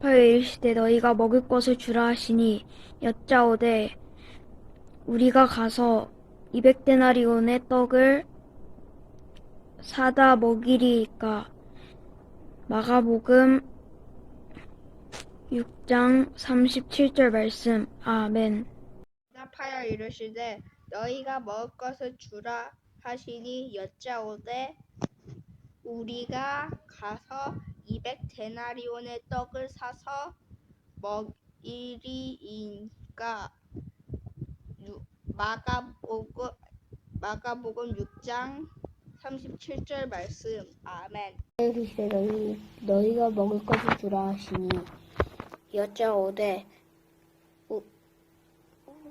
대답하여 이르시되 너희가 먹을 것을 주라 하시니 여짜오되 우리가 가서 200데나리온의 떡을 사다 먹이리이까. 마가복음 6장 37절 말씀. 아멘. 대답하여 이르시되 너희가 먹을 것을 주라 하시니 여짜오되 우리가 가서 200데나리온의 떡을 사서 먹이리이까. 마가복음 6장 37절 말씀. 아멘. 이르시되 너희가 먹을 것을 주라 하시니 여짜오되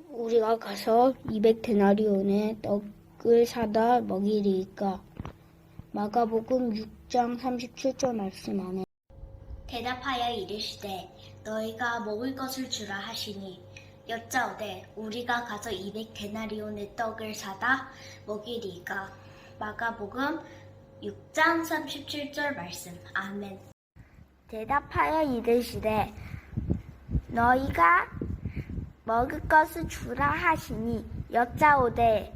우리가 가서 200데나리온의 떡을 사다 먹이리이까. 마가복음 6장 37절 말씀. 아멘. 대답하여 이르시되 너희가 먹을 것을 주라 하시니 여짜오되 우리가 가서 200데나리온의 떡을 사다 먹이리이까. 마가복음 6장 37절 말씀. 아멘. 대답하여 이르시되 너희가 먹을 것을 주라 하시니 여짜오되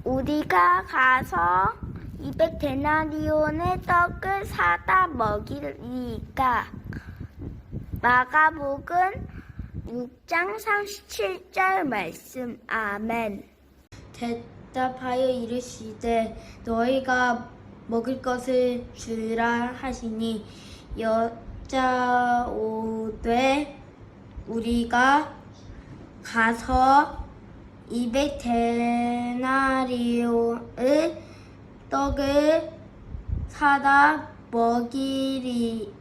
우리가 가서 200데나리온의 떡을 사다 먹이리이까. 마가복음 6장 37절 말씀. 아멘. 대답하여 이르시되 너희가 먹을 것을 주라 하시니 여짜오되 우리가 가서 200데나리온의 떡을 사다 먹이리이까.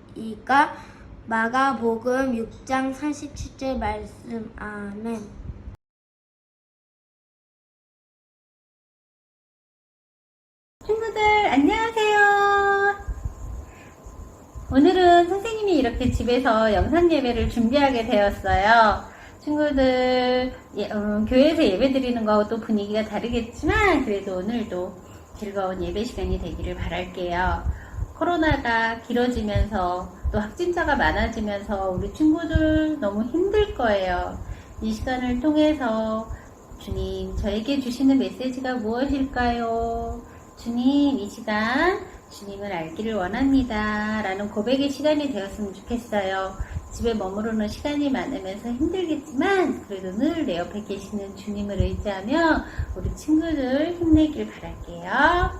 마가복음 6장 37절 말씀. 아멘. 친구들 안녕하세요. 오늘은 선생님이 이렇게 집에서 영상 예배를 준비하게 되었어요. 친구들 교회에서 예배 드리는 거하고 또 분위기가 다르겠지만 그래도 오늘도 즐거운 예배 시간이 되기를 바랄게요. 코로나가 길어지면서 또 확진자가 많아지면서 우리 친구들 너무 힘들 거예요. 이 시간을 통해서 주님 저에게 주시는 메시지가 무엇일까요? 주님 이 시간 주님을 알기를 원합니다 라는 고백의 시간이 되었으면 좋겠어요. 집에 머무르는 시간이 많으면서 힘들겠지만 그래도 늘 내 옆에 계시는 주님을 의지하며 우리 친구들 힘내길 바랄게요. 자,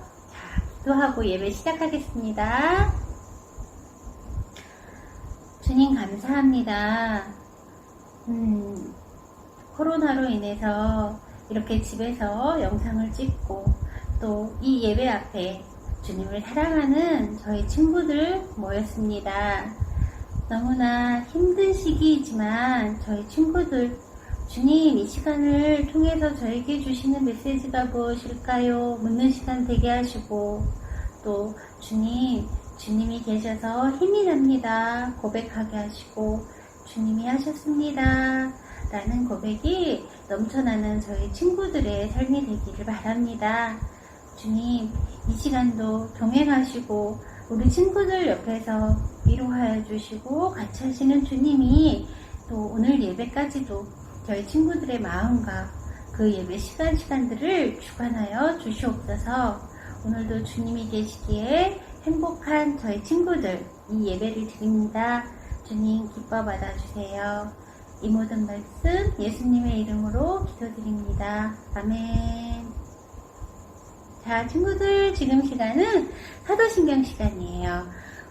기도하고 예배 시작하겠습니다. 주님 감사합니다. 코로나로 인해서 이렇게 집에서 영상을 찍고 또 이 예배 앞에 주님을 사랑하는 저희 친구들 모였습니다. 너무나 힘든 시기이지만 저희 친구들 주님 이 시간을 통해서 저에게 주시는 메시지가 무엇일까요? 묻는 시간 되게 하시고 또 주님이 계셔서 힘이 납니다. 고백하게 하시고 주님이 하셨습니다. 라는 고백이 넘쳐나는 저희 친구들의 삶이 되기를 바랍니다. 주님, 이 시간도 동행하시고 우리 친구들 옆에서 위로하여 주시고 같이 하시는 주님이 또 오늘 예배까지도 저희 친구들의 마음과 그 예배 시간들을 주관하여 주시옵소서. 오늘도 주님이 계시기에 행복한 저희 친구들 이 예배를 드립니다. 주님 기뻐 받아주세요. 이 모든 말씀 예수님의 이름으로 기도드립니다. 아멘. 자, 친구들 지금 시간은 사도신경 시간이에요.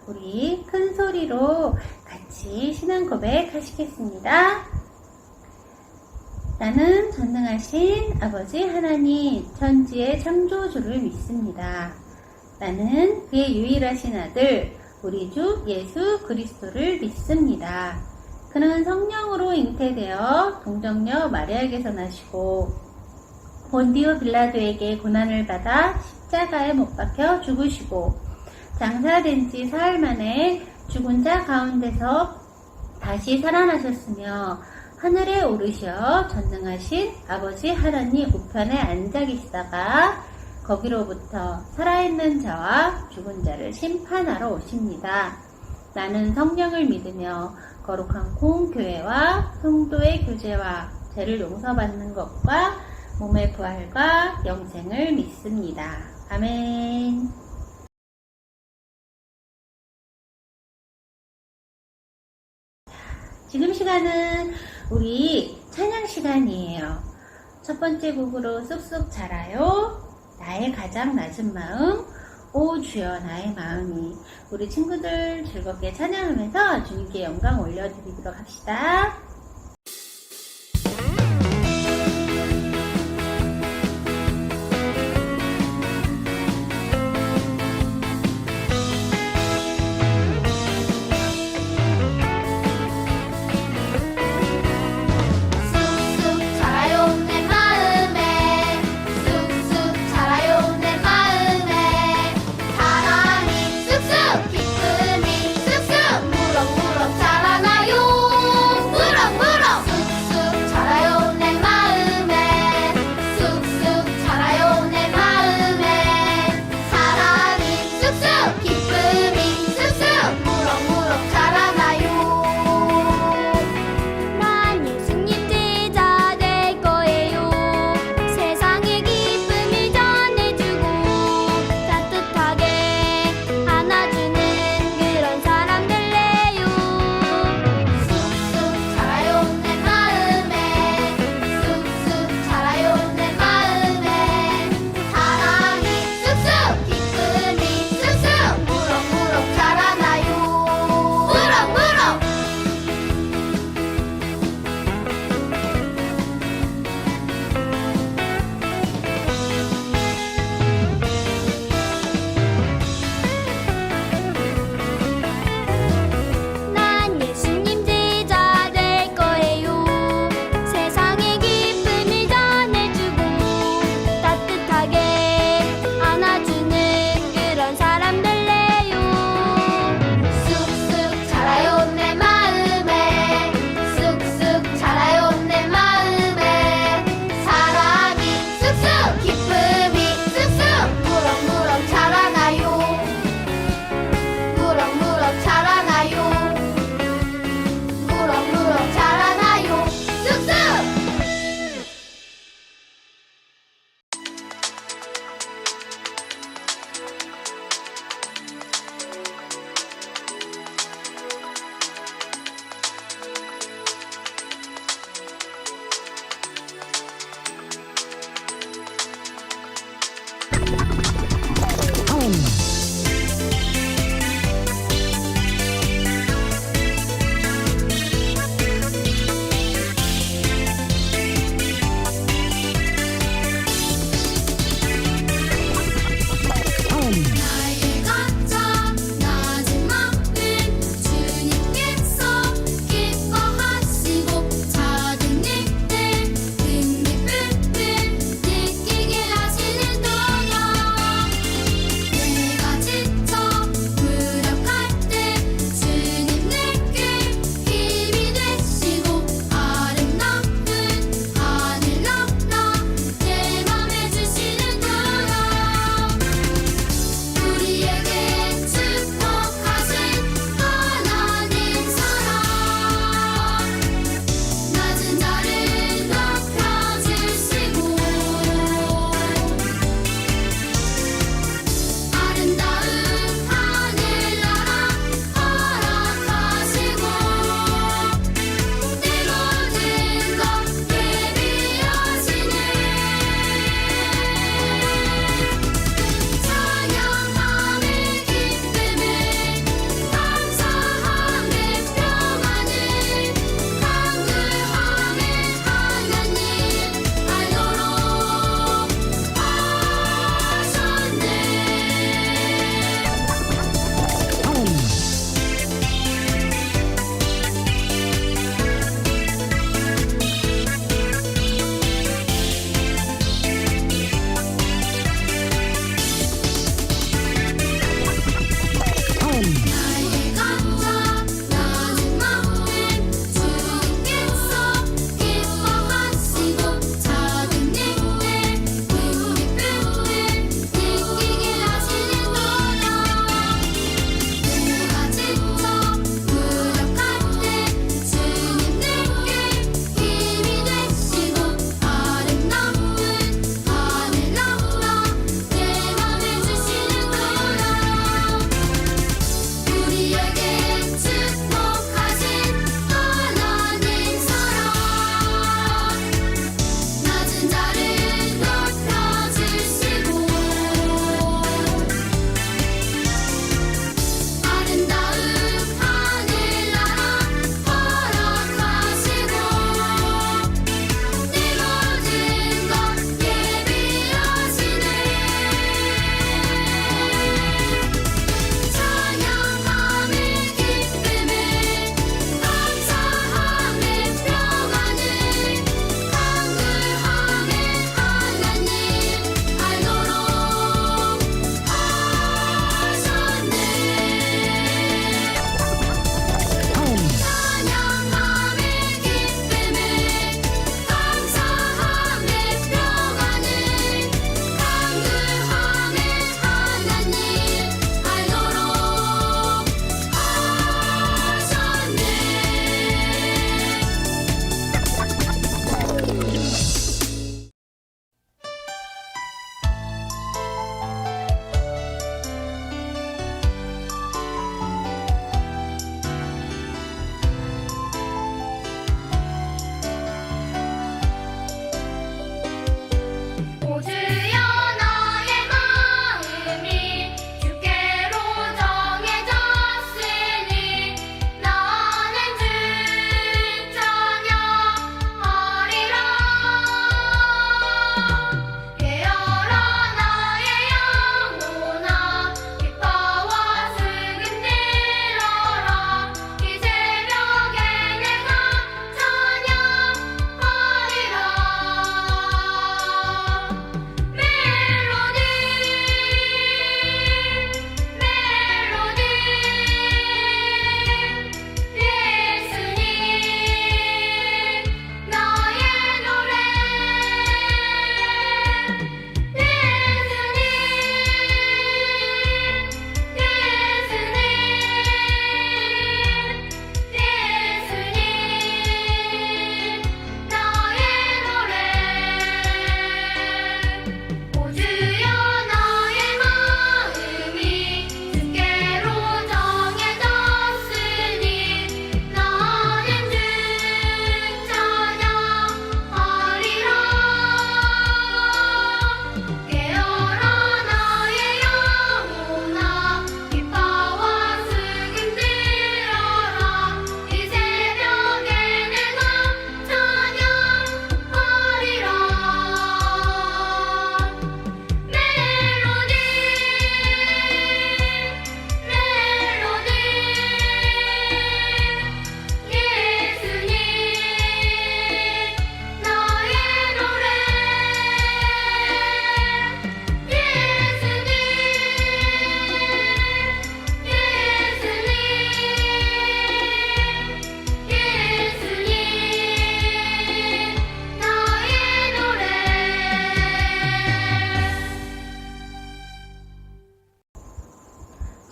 우리 큰 소리로 같이 신앙 고백 하시겠습니다. 나는 전능하신 아버지 하나님 천지의 창조주를 믿습니다. 나는 그의 유일하신 아들 우리 주 예수 그리스도를 믿습니다. 그는 성령으로 잉태되어 동정녀 마리아에게서 나시고 본디오 빌라도에게 고난을 받아 십자가에 못 박혀 죽으시고 장사된 지 사흘 만에 죽은 자 가운데서 다시 살아나셨으며 하늘에 오르셔 전능하신 아버지 하나님 우편에 앉아 계시다가 거기로부터 살아있는 자와 죽은 자를 심판하러 오십니다. 나는 성령을 믿으며 거룩한 공교회와 성도의 교제와 죄를 용서받는 것과 몸의 부활과 영생을 믿습니다. 아멘. 지금 시간은 우리 찬양 시간이에요. 첫 번째 곡으로 쑥쑥 자라요. 나의 가장 낮은 마음. 오 주여 나의 마음이. 우리 친구들 즐겁게 찬양하면서 주님께 영광 올려드리도록 합시다. 쑥쑥 자라요 내 마음에 쑥쑥 자라요 내 마음에 사랑이 쑥쑥 기쁨이 쑥쑥 무럭무럭 자라나요 무럭무럭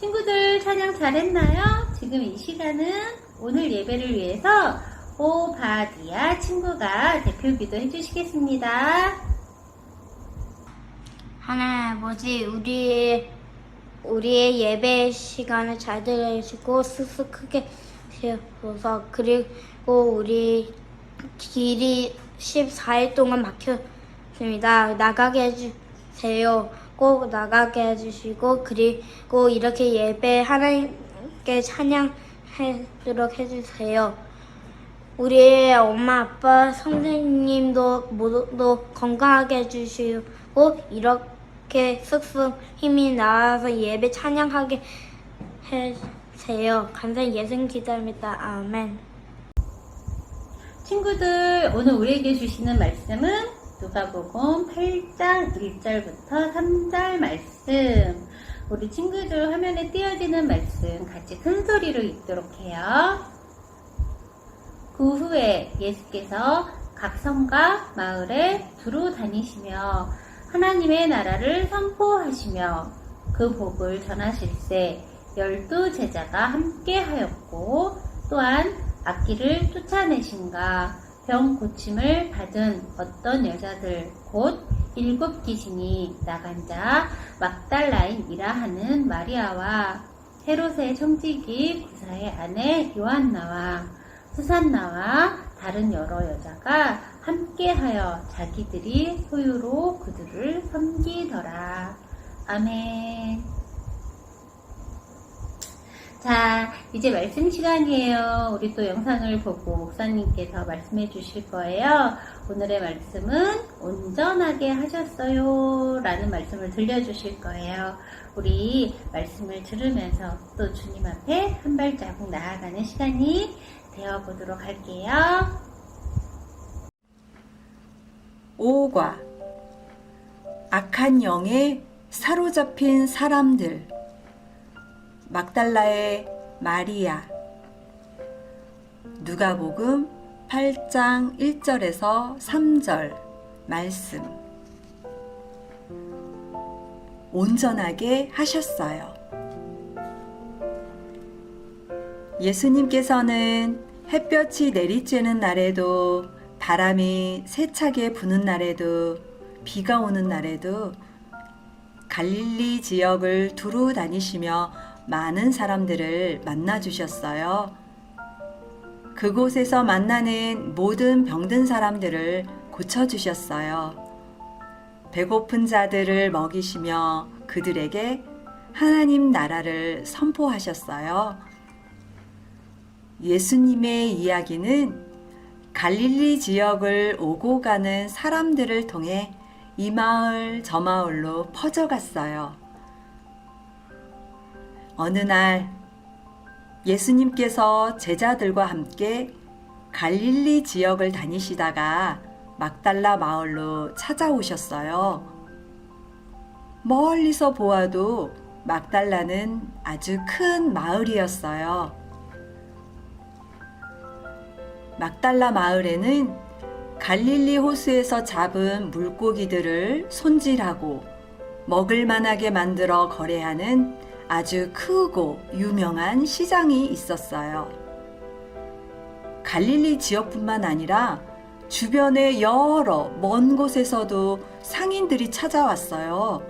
친구들 찬양 잘했나요? 지금 이 시간은 오늘 예배를 위해서 오바디아 친구가 대표 기도 해주시겠습니다. 하나님 아버지, 우리의 예배 시간을 잘 들어주시고 쑥쑥 크게 세워서, 그리고 우리 길이 14일 동안 막혔습니다. 나가게 해주세요. 꼭 나가게 해주시고, 그리고 이렇게 예배 하나님께 찬양하도록 해주세요. 우리의 엄마, 아빠, 선생님도 모두 건강하게 해주시고, 이렇게 쑥쑥 힘이 나와서 예배 찬양하게 해주세요. 감사히 예수님 기도합니다. 아멘. 친구들, 오늘 우리에게 주시는 말씀은 누가복음 8장 1절부터 3절 말씀. 우리 친구들 화면에 띄어지는 말씀 같이 큰 소리로 읽도록 해요. 그 후에 예수께서 각 성과 마을에 두루 다니시며 하나님의 나라를 선포하시며 그 복을 전하실세 12 제자가 함께 하였고, 또한 악기를 쫓아내신가 병 고침을 받은 어떤 여자들 곧 7 귀신이 나간 자 막달라인이라 하는 마리아와 헤롯의 청지기 구사의 아내 요한나와 수산나와 다른 여러 여자가 함께하여 자기들이 소유로 그들을 섬기더라. 아멘. 자, 이제 말씀 시간이에요. 우리 또 영상을 보고 목사님께서 말씀해 주실 거예요. 오늘의 말씀은 온전하게 하셨어요 라는 말씀을 들려주실 거예요. 우리 말씀을 들으면서 또 주님 앞에 한 발자국 나아가는 시간이 되어보도록 할게요. 5과 악한 영에 사로잡힌 사람들. 막달라의 마리아. 누가복음 8장 1절에서 3절 말씀. 온전하게 하셨어요. 예수님께서는 햇볕이 내리쬐는 날에도, 바람이 세차게 부는 날에도, 비가 오는 날에도 갈릴리 지역을 두루 다니시며 많은 사람들을 만나 주셨어요. 그곳에서 만나는 모든 병든 사람들을 고쳐 주셨어요. 배고픈 자들을 먹이시며 그들에게 하나님 나라를 선포하셨어요. 예수님의 이야기는 갈릴리 지역을 오고 가는 사람들을 통해 이 마을 저 마을로 퍼져갔어요. 어느 날 예수님께서 제자들과 함께 갈릴리 지역을 다니시다가 막달라 마을로 찾아오셨어요. 멀리서 보아도 막달라는 아주 큰 마을이었어요. 막달라 마을에는 갈릴리 호수에서 잡은 물고기들을 손질하고 먹을 만하게 만들어 거래하는 아주 크고 유명한 시장이 있었어요. 갈릴리 지역뿐만 아니라 주변의 여러 먼 곳에서도 상인들이 찾아왔어요.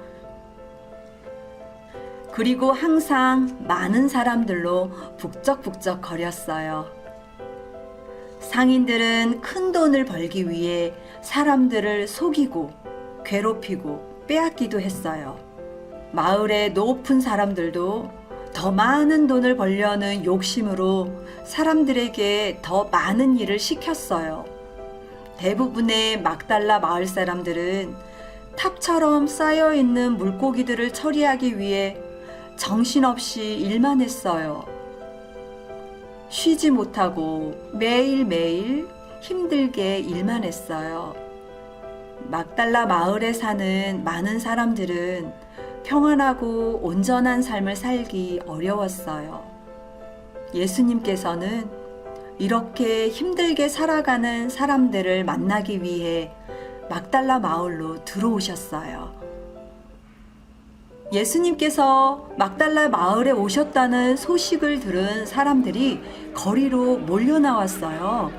그리고 항상 많은 사람들로 북적북적 거렸어요. 상인들은 큰 돈을 벌기 위해 사람들을 속이고 괴롭히고 빼앗기도 했어요. 마을의 높은 사람들도 더 많은 돈을 벌려는 욕심으로 사람들에게 더 많은 일을 시켰어요. 대부분의 막달라 마을 사람들은 탑처럼 쌓여있는 물고기들을 처리하기 위해 정신없이 일만 했어요. 쉬지 못하고 매일매일 힘들게 일만 했어요. 막달라 마을에 사는 많은 사람들은 평안하고 온전한 삶을 살기 어려웠어요. 예수님께서는 이렇게 힘들게 살아가는 사람들을 만나기 위해 막달라 마을로 들어오셨어요. 예수님께서 막달라 마을에 오셨다는 소식을 들은 사람들이 거리로 몰려 나왔어요.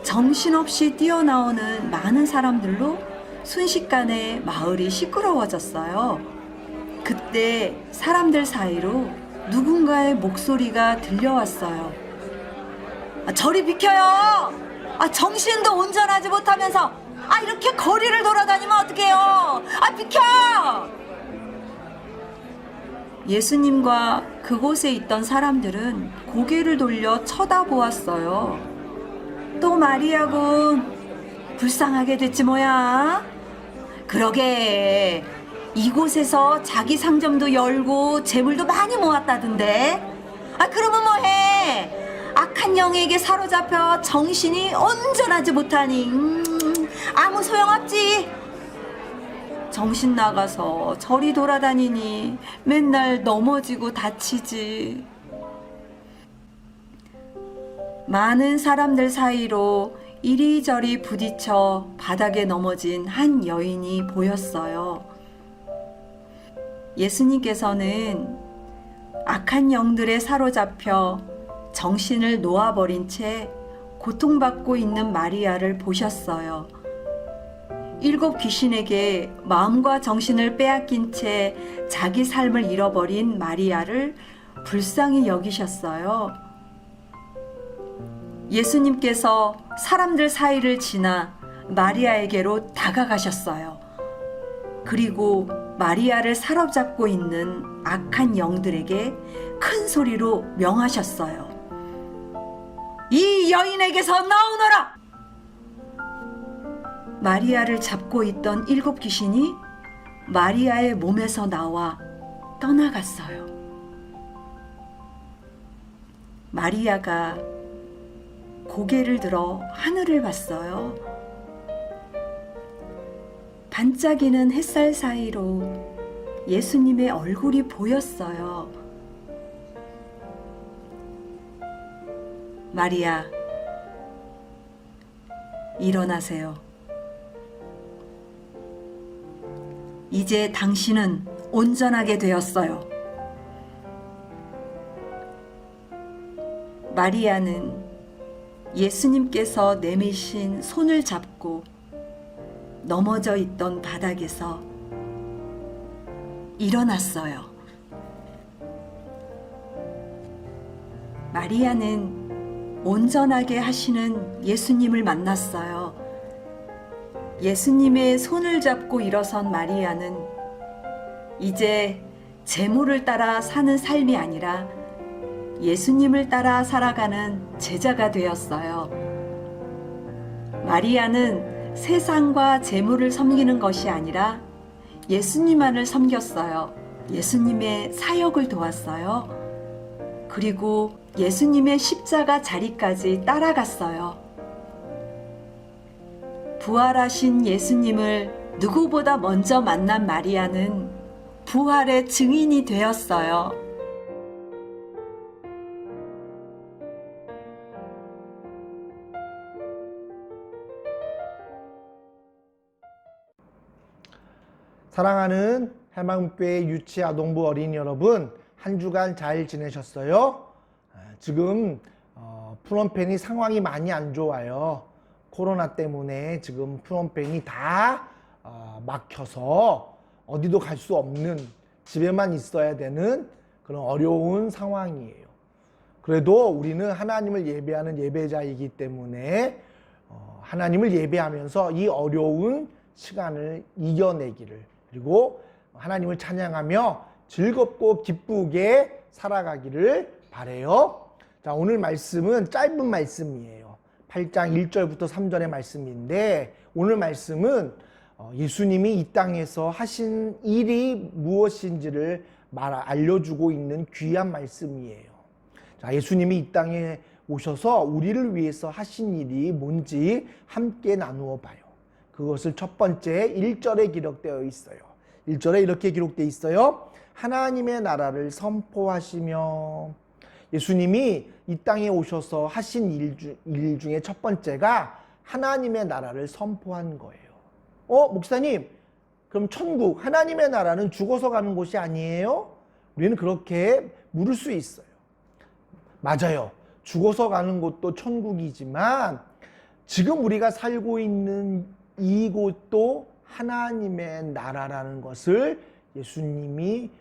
정신없이 뛰어나오는 많은 사람들로 순식간에 마을이 시끄러워졌어요. 그때 사람들 사이로 누군가의 목소리가 들려왔어요. 저리 비켜요! 정신도 온전하지 못하면서 이렇게 거리를 돌아다니면 어떡해요? 비켜! 예수님과 그곳에 있던 사람들은 고개를 돌려 쳐다보았어요. 또 마리아군, 불쌍하게 됐지 뭐야? 그러게, 이곳에서 자기 상점도 열고 재물도 많이 모았다던데. 그러면 뭐해? 악한 영에게 사로잡혀 정신이 온전하지 못하니 아무 소용없지. 정신 나가서 저리 돌아다니니 맨날 넘어지고 다치지. 많은 사람들 사이로 이리저리 부딪혀 바닥에 넘어진 한 여인이 보였어요. 예수님께서는 악한 영들에 사로잡혀 정신을 놓아버린 채 고통받고 있는 마리아를 보셨어요. 7 귀신에게 마음과 정신을 빼앗긴 채 자기 삶을 잃어버린 마리아를 불쌍히 여기셨어요. 예수님께서 사람들 사이를 지나 마리아에게로 다가가셨어요. 그리고 마리아를 사로잡고 있는 악한 영들에게 큰 소리로 명하셨어요. 이 여인에게서 나오너라! 마리아를 잡고 있던 7 귀신이 마리아의 몸에서 나와 떠나갔어요. 마리아가 고개를 들어 하늘을 봤어요. 반짝이는 햇살 사이로 예수님의 얼굴이 보였어요. 마리아, 일어나세요. 이제 당신은 온전하게 되었어요. 마리아는 예수님께서 내미신 손을 잡고 넘어져 있던 바닥에서 일어났어요. 마리아는 온전하게 하시는 예수님을 만났어요. 예수님의 손을 잡고 일어선 마리아는 이제 재물을 따라 사는 삶이 아니라 예수님을 따라 살아가는 제자가 되었어요. 마리아는 세상과 재물을 섬기는 것이 아니라 예수님만을 섬겼어요. 예수님의 사역을 도왔어요. 그리고 예수님의 십자가 자리까지 따라갔어요. 부활하신 예수님을 누구보다 먼저 만난 마리아는 부활의 증인이 되었어요. 사랑하는 해망교회 유치아동부 어린이 여러분, 한 주간 잘 지내셨어요? 지금 프놈펜이 상황이 많이 안 좋아요. 코로나 때문에 지금 프놈펜이 다 막혀서 어디도 갈 수 없는, 집에만 있어야 되는 그런 어려운 상황이에요. 그래도 우리는 하나님을 예배하는 예배자이기 때문에 하나님을 예배하면서 이 어려운 시간을 이겨내기를, 그리고 하나님을 찬양하며 즐겁고 기쁘게 살아가기를 바라요. 자, 오늘 말씀은 짧은 말씀이에요. 8장 1절부터 3절의 말씀인데, 오늘 말씀은 예수님이 이 땅에서 하신 일이 무엇인지를 알려주고 있는 귀한 말씀이에요. 자, 예수님이 이 땅에 오셔서 우리를 위해서 하신 일이 뭔지 함께 나누어 봐요. 그것을 첫 번째 1절에 기록되어 있어요. 1절에 이렇게 기록되어 있어요. 하나님의 나라를 선포하시며. 예수님이 이 땅에 오셔서 하신 일 중에 첫 번째가 하나님의 나라를 선포한 거예요. 목사님, 그럼 천국, 하나님의 나라는 죽어서 가는 곳이 아니에요? 우리는 그렇게 물을 수 있어요. 맞아요. 죽어서 가는 곳도 천국이지만 지금 우리가 살고 있는 이곳도 하나님의 나라라는 것을 예수님이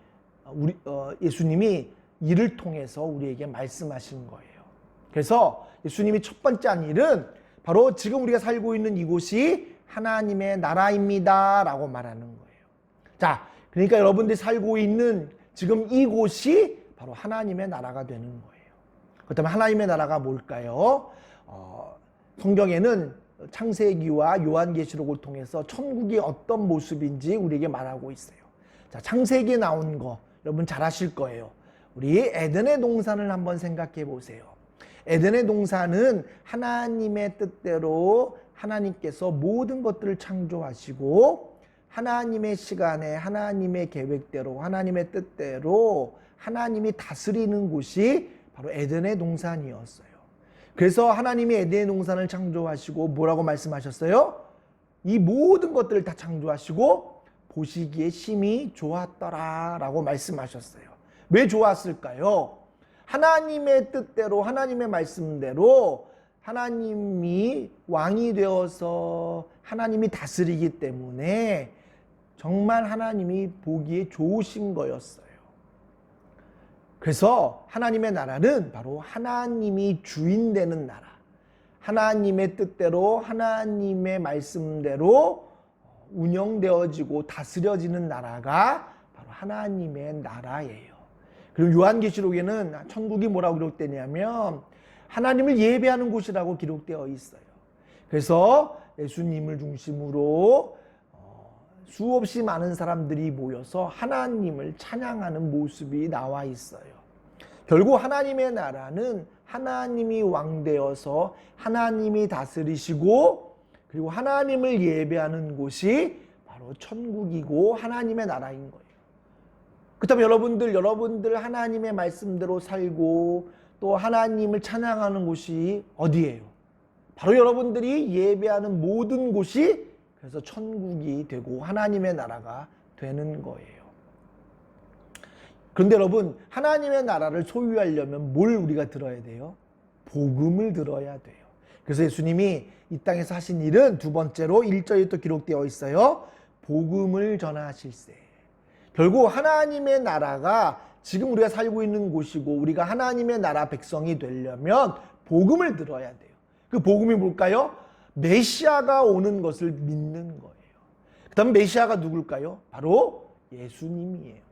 이를 통해서 우리에게 말씀하신 거예요. 그래서 예수님이 첫 번째 한 일은 바로 지금 우리가 살고 있는 이곳이 하나님의 나라입니다 라고 말하는 거예요. 자, 그러니까 여러분들이 살고 있는 지금 이곳이 바로 하나님의 나라가 되는 거예요. 그렇다면 하나님의 나라가 뭘까요? 성경에는 창세기와 요한계시록을 통해서 천국이 어떤 모습인지 우리에게 말하고 있어요. 자, 창세기에 나온 거 여러분 잘 아실 거예요. 우리 에덴의 동산을 한번 생각해 보세요. 에덴의 동산은 하나님의 뜻대로 하나님께서 모든 것들을 창조하시고 하나님의 시간에 하나님의 계획대로 하나님의 뜻대로 하나님이 다스리는 곳이 바로 에덴의 동산이었어요. 그래서 하나님이 에덴의 동산을 창조하시고 뭐라고 말씀하셨어요? 이 모든 것들을 다 창조하시고 보시기에 심히 좋았더라 라고 말씀하셨어요. 왜 좋았을까요? 하나님의 뜻대로 하나님의 말씀대로 하나님이 왕이 되어서 하나님이 다스리기 때문에 정말 하나님이 보기에 좋으신 거였어요. 그래서 하나님의 나라는 바로 하나님이 주인 되는 나라, 하나님의 뜻대로 하나님의 말씀대로 운영되어지고 다스려지는 나라가 바로 하나님의 나라예요. 그리고 요한계시록에는 천국이 뭐라고 기록되냐면 하나님을 예배하는 곳이라고 기록되어 있어요. 그래서 예수님을 중심으로 수없이 많은 사람들이 모여서 하나님을 찬양하는 모습이 나와 있어요. 결국 하나님의 나라는 하나님이 왕되어서 하나님이 다스리시고 그리고 하나님을 예배하는 곳이 바로 천국이고 하나님의 나라인 거예요. 그렇다면 여러분들 하나님의 말씀대로 살고 또 하나님을 찬양하는 곳이 어디예요? 바로 여러분들이 예배하는 모든 곳이 그래서 천국이 되고 하나님의 나라가 되는 거예요. 그런데 여러분, 하나님의 나라를 소유하려면 뭘 우리가 들어야 돼요? 복음을 들어야 돼요. 그래서 예수님이 이 땅에서 하신 일은 두 번째로 1절에 또 기록되어 있어요. 복음을 전하실세. 결국 하나님의 나라가 지금 우리가 살고 있는 곳이고 우리가 하나님의 나라 백성이 되려면 복음을 들어야 돼요. 그 복음이 뭘까요? 메시아가 오는 것을 믿는 거예요. 그 다음 메시아가 누굴까요? 바로 예수님이에요.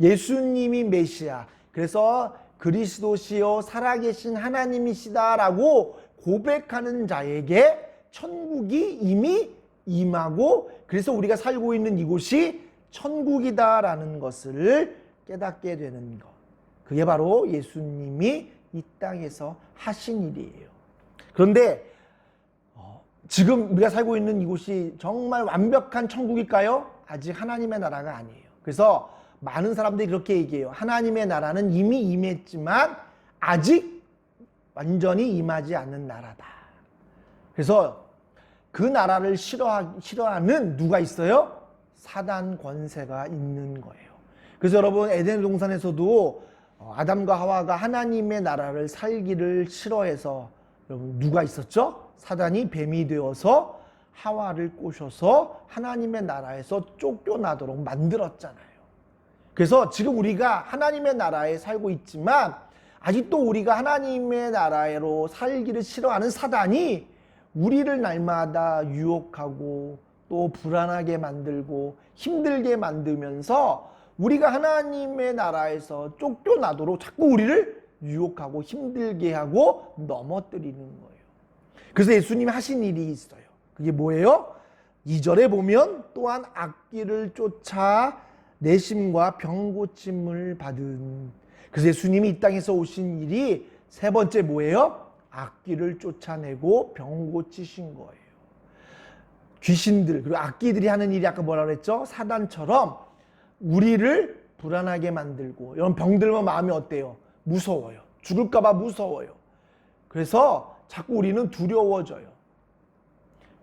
예수님이 메시아. 그래서 그리스도시요 살아계신 하나님이시다라고 고백하는 자에게 천국이 이미 임하고 그래서 우리가 살고 있는 이곳이 천국이다라는 것을 깨닫게 되는 것. 그게 바로 예수님이 이 땅에서 하신 일이에요. 그런데 지금 우리가 살고 있는 이곳이 정말 완벽한 천국일까요? 아직 하나님의 나라가 아니에요. 그래서 많은 사람들이 그렇게 얘기해요. 하나님의 나라는 이미 임했지만 아직 완전히 임하지 않는 나라다. 그래서 그 나라를 싫어하는 누가 있어요? 사단 권세가 있는 거예요. 그래서 여러분 에덴 동산에서도 아담과 하와가 하나님의 나라를 살기를 싫어해서 여러분 누가 있었죠? 사단이 뱀이 되어서 하와를 꼬셔서 하나님의 나라에서 쫓겨나도록 만들었잖아요. 그래서 지금 우리가 하나님의 나라에 살고 있지만 아직도 우리가 하나님의 나라로 살기를 싫어하는 사단이 우리를 날마다 유혹하고 또 불안하게 만들고 힘들게 만들면서 우리가 하나님의 나라에서 쫓겨나도록 자꾸 우리를 유혹하고 힘들게 하고 넘어뜨리는 거예요. 그래서 예수님이 하신 일이 있어요. 그게 뭐예요? 2절에 보면 또한 악기를 쫓아 내심과 병고침을 받은. 그래서 예수님이 이 땅에서 오신 일이 세 번째 뭐예요? 악기를 쫓아내고 병고치신 거예요. 귀신들 그리고 악기들이 하는 일이 아까 뭐라 그랬죠? 사단처럼 우리를 불안하게 만들고 이런 병들면 마음이 어때요? 무서워요. 죽을까 봐 무서워요. 그래서 자꾸 우리는 두려워져요.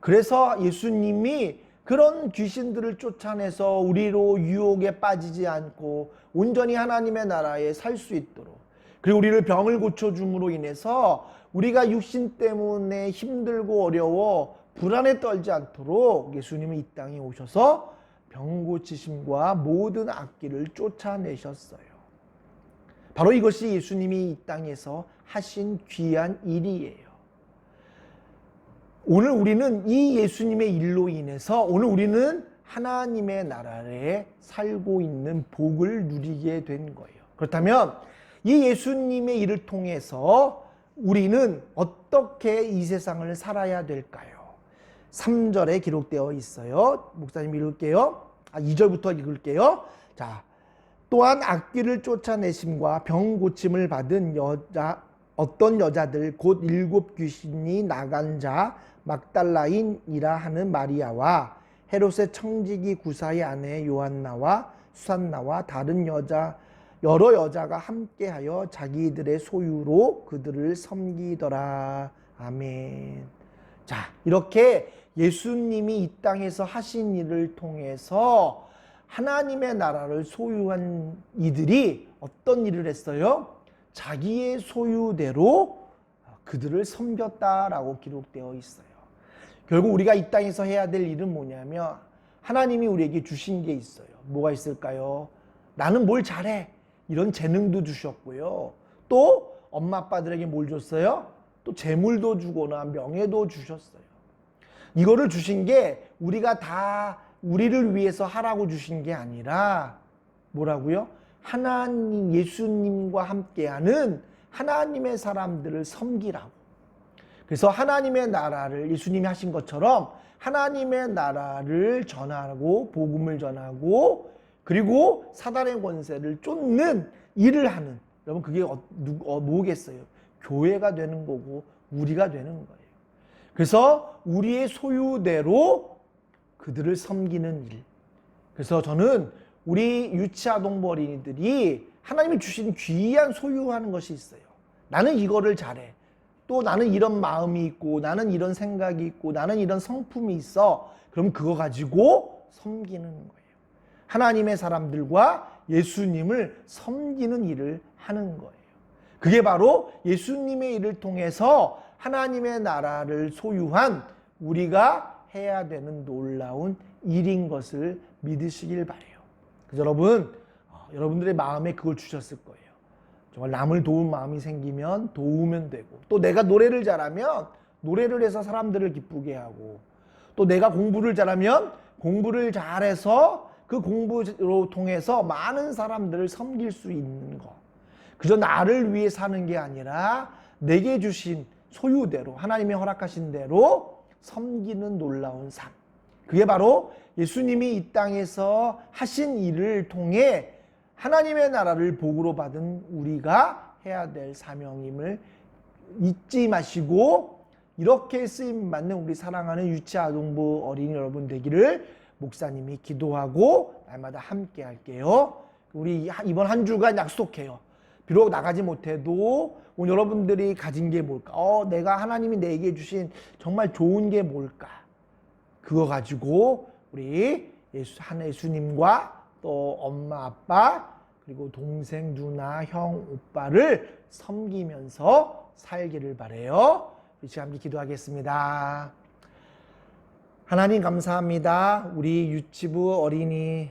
그래서 예수님이 그런 귀신들을 쫓아내서 우리로 유혹에 빠지지 않고 온전히 하나님의 나라에 살 수 있도록, 그리고 우리를 병을 고쳐줌으로 인해서 우리가 육신 때문에 힘들고 어려워 불안에 떨지 않도록 예수님이 이 땅에 오셔서 병 고치심과 모든 악기를 쫓아내셨어요. 바로 이것이 예수님이 이 땅에서 하신 귀한 일이에요. 오늘 우리는 이 예수님의 일로 인해서 오늘 우리는 하나님의 나라에 살고 있는 복을 누리게 된 거예요. 그렇다면 이 예수님의 일을 통해서 우리는 어떻게 이 세상을 살아야 될까요? 3절에 기록되어 있어요. 목사님 읽을게요. 2절부터 읽을게요. 자, 또한 악귀를 쫓아내심과 병 고침을 받은 어떤 여자들 곧 7 귀신이 나간 자 막달라인이라 하는 마리아와 헤롯의 청지기 구사의 아내 요한나와 수산나와 다른 여러 여자가 함께하여 자기들의 소유로 그들을 섬기더라. 아멘. 자, 이렇게 예수님이 이 땅에서 하신 일을 통해서 하나님의 나라를 소유한 이들이 어떤 일을 했어요? 자기의 소유대로 그들을 섬겼다라고 기록되어 있어요. 결국 우리가 이 땅에서 해야 될 일은 뭐냐면 하나님이 우리에게 주신 게 있어요. 뭐가 있을까요? 나는 뭘 잘해. 이런 재능도 주셨고요. 또 엄마 아빠들에게 뭘 줬어요? 또 재물도 주거나 명예도 주셨어요. 이거를 주신 게 우리가 다 우리를 위해서 하라고 주신 게 아니라 뭐라고요? 하나님, 예수님과 함께하는 하나님의 사람들을 섬기라고. 그래서 하나님의 나라를 예수님이 하신 것처럼 하나님의 나라를 전하고 복음을 전하고 그리고 사단의 권세를 쫓는 일을 하는, 여러분 그게 뭐겠어요? 교회가 되는 거고 우리가 되는 거예요. 그래서 우리의 소유대로 그들을 섬기는 일. 그래서 저는 우리 유치아동부 어린이들이 하나님이 주신 귀한 소유하는 것이 있어요. 나는 이거를 잘해. 또 나는 이런 마음이 있고 나는 이런 생각이 있고 나는 이런 성품이 있어. 그럼 그거 가지고 섬기는 거예요. 하나님의 사람들과 예수님을 섬기는 일을 하는 거예요. 그게 바로 예수님의 일을 통해서 하나님의 나라를 소유한 우리가 해야 되는 놀라운 일인 것을 믿으시길 바라요. 그래서 여러분들의 마음에 그걸 주셨을 거예요. 정말 남을 도울 마음이 생기면 도우면 되고, 또 내가 노래를 잘하면 노래를 해서 사람들을 기쁘게 하고, 또 내가 공부를 잘하면 공부를 잘해서 그 공부로 통해서 많은 사람들을 섬길 수 있는 것. 그저 나를 위해 사는 게 아니라 내게 주신 소유대로 하나님이 허락하신 대로 섬기는 놀라운 삶. 그게 바로 예수님이 이 땅에서 하신 일을 통해 하나님의 나라를 복으로 받은 우리가 해야 될 사명임을 잊지 마시고, 이렇게 쓰임받는 우리 사랑하는 유치아동부 어린이 여러분 되기를 목사님이 기도하고 날마다 함께 할게요. 우리 이번 한 주간 약속해요. 비록 나가지 못해도 오늘 여러분들이 가진 게 뭘까? 내가 하나님이 내게 주신 정말 좋은 게 뭘까? 그거 가지고 우리 예수님과 또 엄마, 아빠, 그리고 동생, 누나, 형, 오빠를 섬기면서 살기를 바라요. 우리 지금 함께 기도하겠습니다. 하나님 감사합니다. 우리 유치부 어린이,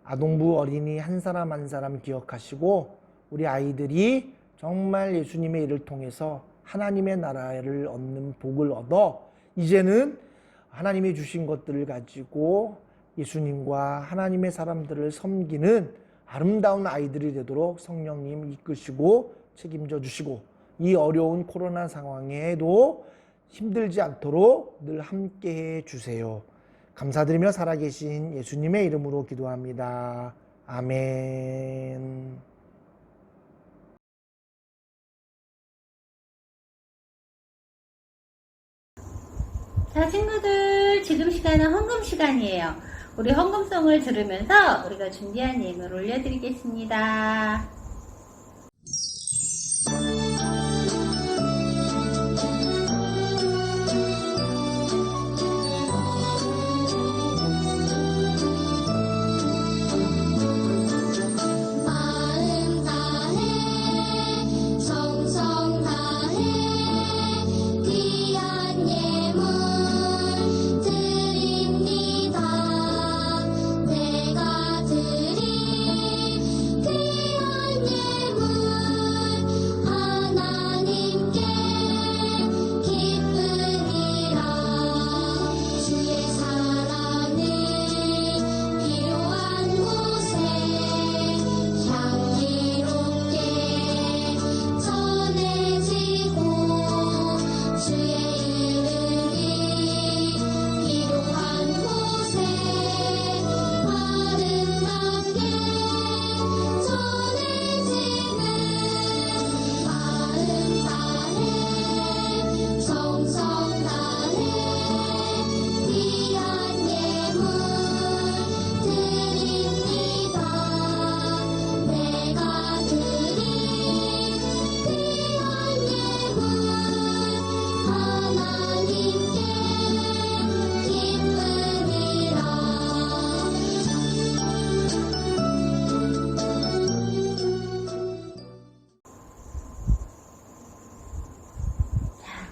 아동부 어린이 한 사람 한 사람 기억하시고 우리 아이들이 정말 예수님의 일을 통해서 하나님의 나라를 얻는 복을 얻어 이제는 하나님이 주신 것들을 가지고 예수님과 하나님의 사람들을 섬기는 아름다운 아이들이 되도록 성령님 이끄시고 책임져 주시고, 이 어려운 코로나 상황에도 힘들지 않도록 늘 함께해 주세요. 감사드리며 살아계신 예수님의 이름으로 기도합니다. 아멘. 자, 친구들, 지금 시간은 헌금 시간이에요. 우리 헌금송을 들으면서 우리가 준비한 예물 올려드리겠습니다.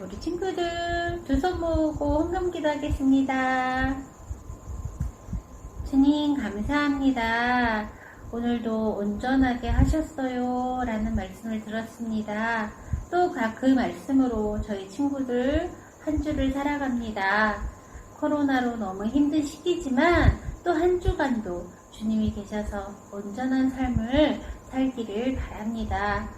우리 친구들 두 손 모으고 헌금 기도하겠습니다. 주님 감사합니다. 오늘도 온전하게 하셨어요 라는 말씀을 들었습니다. 또 그 말씀으로 저희 친구들 한 주를 살아갑니다. 코로나로 너무 힘든 시기지만 또 한 주간도 주님이 계셔서 온전한 삶을 살기를 바랍니다.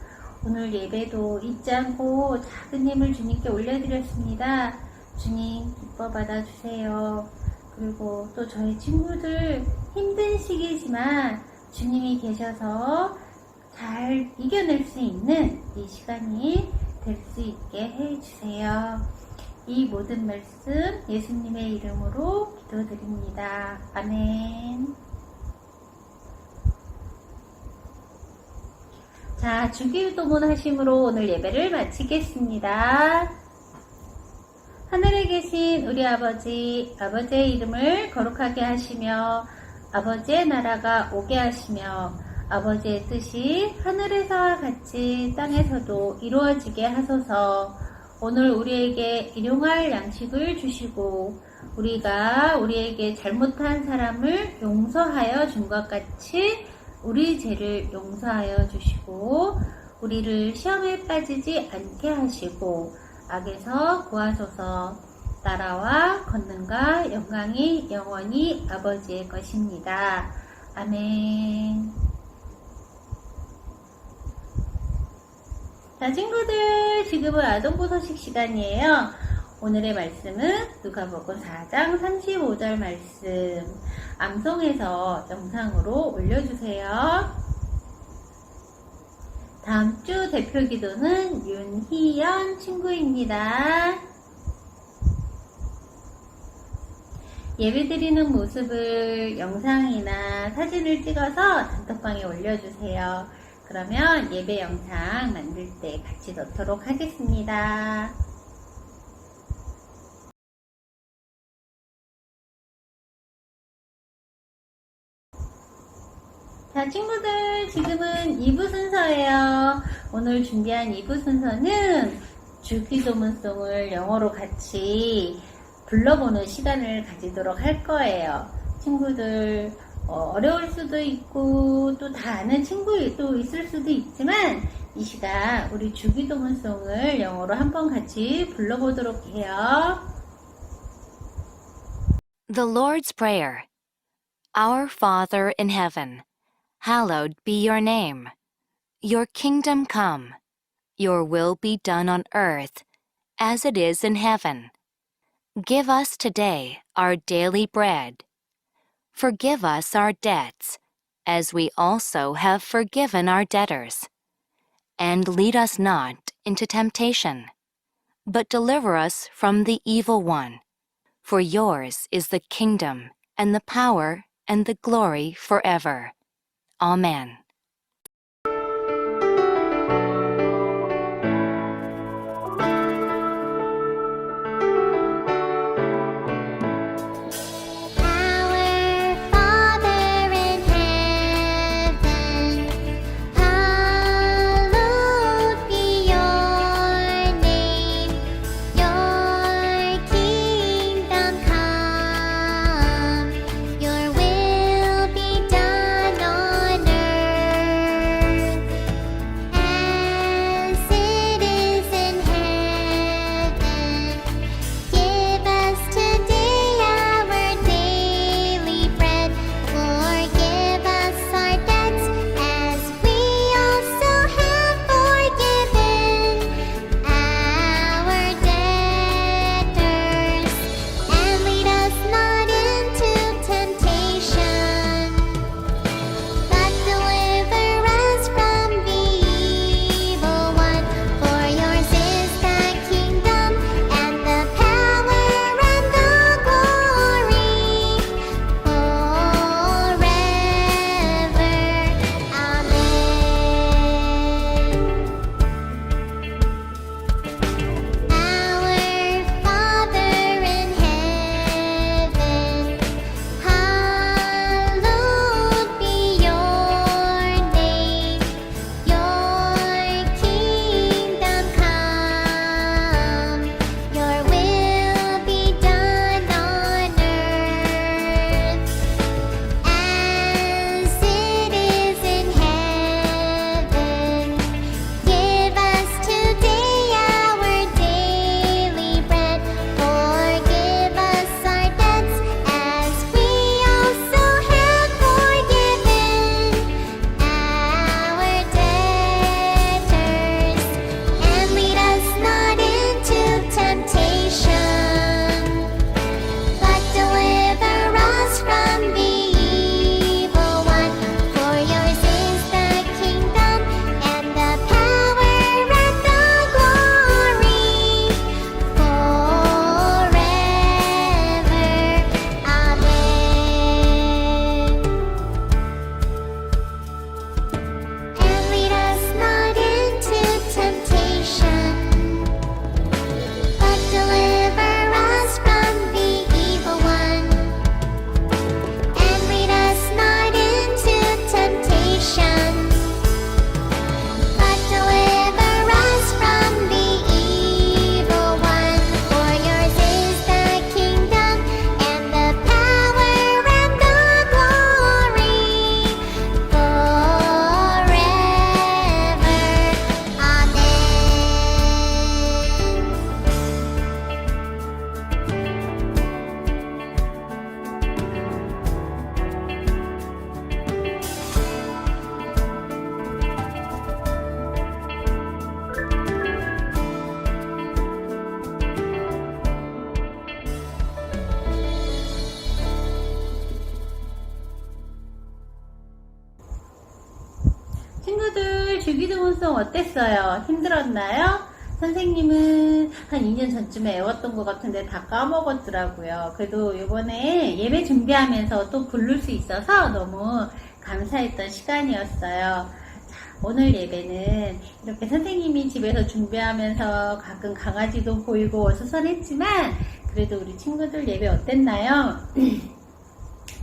오늘 예배도 잊지 않고 작은 힘을 주님께 올려드렸습니다. 주님 기뻐 받아주세요. 그리고 또 저희 친구들 힘든 시기지만 주님이 계셔서 잘 이겨낼 수 있는 이 시간이 될 수 있게 해주세요. 이 모든 말씀 예수님의 이름으로 기도드립니다. 아멘. 자, 주기도문 하심으로 오늘 예배를 마치겠습니다. 하늘에 계신 우리 아버지, 아버지의 이름을 거룩하게 하시며 아버지의 나라가 오게 하시며 아버지의 뜻이 하늘에서와 같이 땅에서도 이루어지게 하소서. 오늘 우리에게 일용할 양식을 주시고 우리가 우리에게 잘못한 사람을 용서하여 준 것 같이 우리 죄를 용서하여 주시고 우리를 시험에 빠지지 않게 하시고 악에서 구하소서. 나라와 권능과 영광이 영원히 아버지의 것입니다. 아멘. 자, 친구들, 지금은 아동부 소식 시간이에요. 오늘의 말씀은 누가복음 4장 35절 말씀 암송해서 영상으로 올려주세요. 다음 주 대표 기도는 윤희연 친구입니다. 예배드리는 모습을 영상이나 사진을 찍어서 단톡방에 올려주세요. 그러면 예배 영상 만들 때 같이 넣도록 하겠습니다. 자, 친구들, 지금은 2부 순서예요. 오늘 준비한 2부 순서는 주기도문송을 영어로 같이 불러보는 시간을 가지도록 할 거예요. 친구들, 어려울 수도 있고 또 다 아는 친구도 있을 수도 있지만 이 시간 우리 주기도문송을 영어로 한번 같이 불러보도록 해요. The Lord's Prayer. Our Father in heaven, hallowed be your name. Your kingdom come. Your will be done on earth as it is in heaven. Give us today our daily bread. Forgive us our debts, as we also have forgiven our debtors. And lead us not into temptation, but deliver us from the evil one. For yours is the kingdom, and the power, and the glory forever. Amen. Our Father in heaven, hallowed be your name. Your kingdom come. Your will be done on earth 혼송 어땠어요? 힘들었나요? 선생님은 한 2년 전쯤에 외웠던 것 같은데 다 까먹었더라고요. 그래도 이번에 예배 준비하면서 또 부를 수 있어서 너무 감사했던 시간이었어요. 자, 오늘 예배는 이렇게 선생님이 집에서 준비하면서 가끔 강아지도 보이고 어수선했지만 그래도 우리 친구들 예배 어땠나요?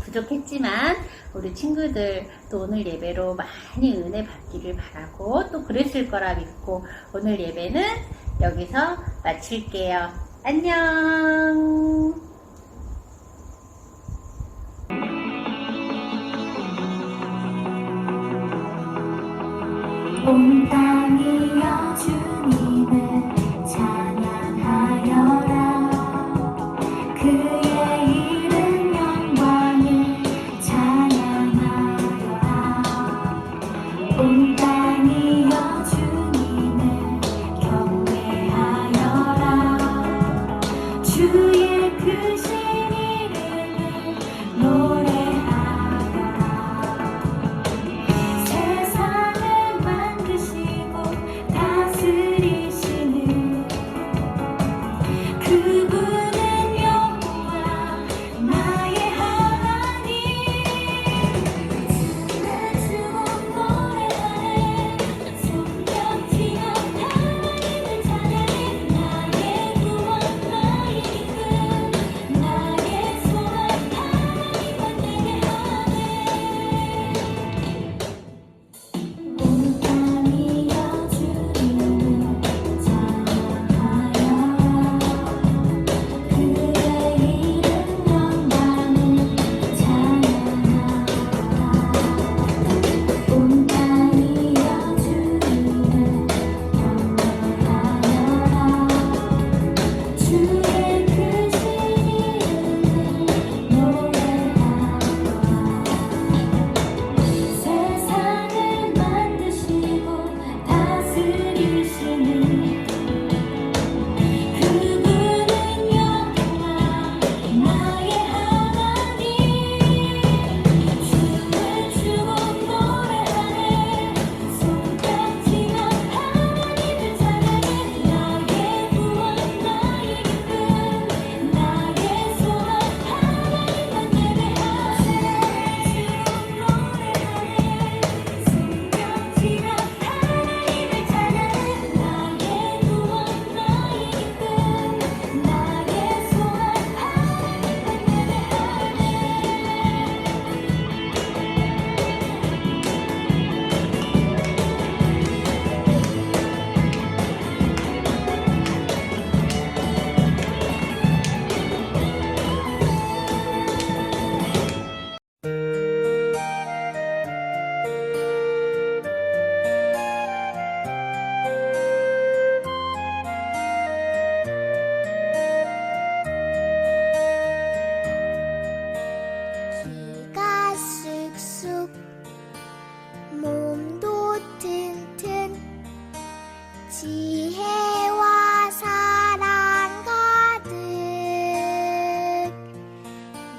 부족했지만 우리 친구들 또 오늘 예배로 많이 은혜 받기를 바라고 또 그랬을 거라 믿고 오늘 예배는 여기서 마칠게요. 안녕. 온 땅이여 주님을 찬양하여라. 그의 이름 영광을 찬양하여라. 온 땅이여 주님을 경배하여라. 주의 크신 이름을 노래하여라. 세상을 만드시고 다스리시는 그분은 영원한 나의 하나님. 춤을 추고 노래하네. 손뼉치며 하나님을 찬양해. 나의 구원 나의 기쁨 나의 소망 하나님만 내게 하네. 온 땅이여 주님을 찬양하여라. 그의 이름 영광을 찬양하여라. 온 땅이여 주님을 경배하여라. 주의 크신 이름을 노래하여라. 세상을 만드시고 다스리시는 그분은 영원한 나의 하나님. 춤을 추고 노래하네. 손뼉치며 하나님을 찬양해. 나의 구원 나의 기쁨 나의 소망 하나님만 예배하네. 춤을 노래하네. 손뼉치며 하나님을 찬양해. 나의 구원 나의 기쁨 나의 소망 기가 쑥쑥 몸도 튼튼 지혜와 사랑 가득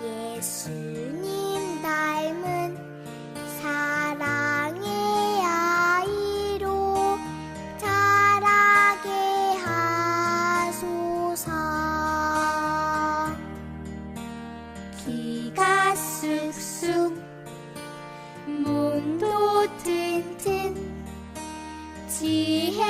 예수님 닮은 사랑의 아이로 자라게 하소서. 기가 쑥쑥 몸도 튼튼 지혜